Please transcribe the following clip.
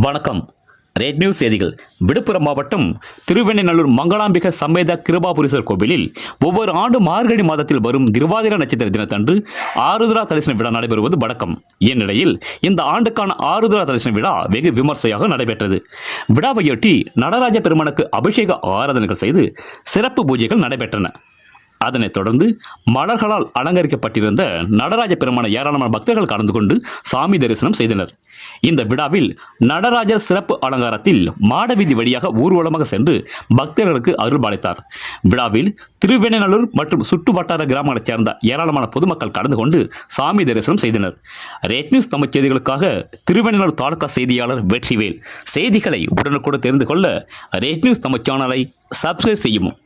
வணக்கம். Red news செய்திகள். விழுப்புரம் மாவட்டம் திருவெண்ணநல்லூர் மங்களாம்பிகை சமேத கிருபாபுரீஸ்வரர் கோவிலில் ஒவ்வொரு ஆண்டு மார்கழி மாதத்தில் வரும் திருவாதிரை நட்சத்திர தினத்தன்று ஆருத்ரா தரிசன விழா நடைபெறுவது வழக்கம். இந்நிலையில் இந்த ஆண்டுக்கான ஆருத்ரா தரிசன விழா வெகு விமர்சையாக நடைபெற்றது. விழாவையொட்டி நடராஜ பெருமானுக்கு அபிஷேக ஆராதனைகள் செய்து சிறப்பு பூஜைகள் நடைபெற்றன. அதனைத் தொடர்ந்து மலர்களால் அலங்கரிக்கப்பட்டிருந்த நடராஜ பெருமான ஏராளமான பக்தர்கள் கலந்து கொண்டு சாமி தரிசனம் செய்தனர். இந்த விழாவில் நடராஜர் சிறப்பு அலங்காரத்தில் மாடவீதி வழியாக ஊர்வலமாக சென்று பக்தர்களுக்கு அருள்பாலித்தார். விழாவில் திருவெண்ணநல்லூர் மற்றும் சுற்று வட்டார கிராமங்களைச் சேர்ந்த ஏராளமான பொதுமக்கள் கலந்து கொண்டு சாமி தரிசனம் செய்தனர். ரெட் நியூஸ் தமிழ் செய்திகளுக்காக திருவெண்ணநல்லூர் தாலுகா செய்தியாளர் வெற்றிவேல். செய்திகளை உடனுக்குடன் தெரிந்து கொள்ள ரெட் நியூஸ் தமிழ் சேனலை சப்ஸ்கிரைப் செய்யவும்.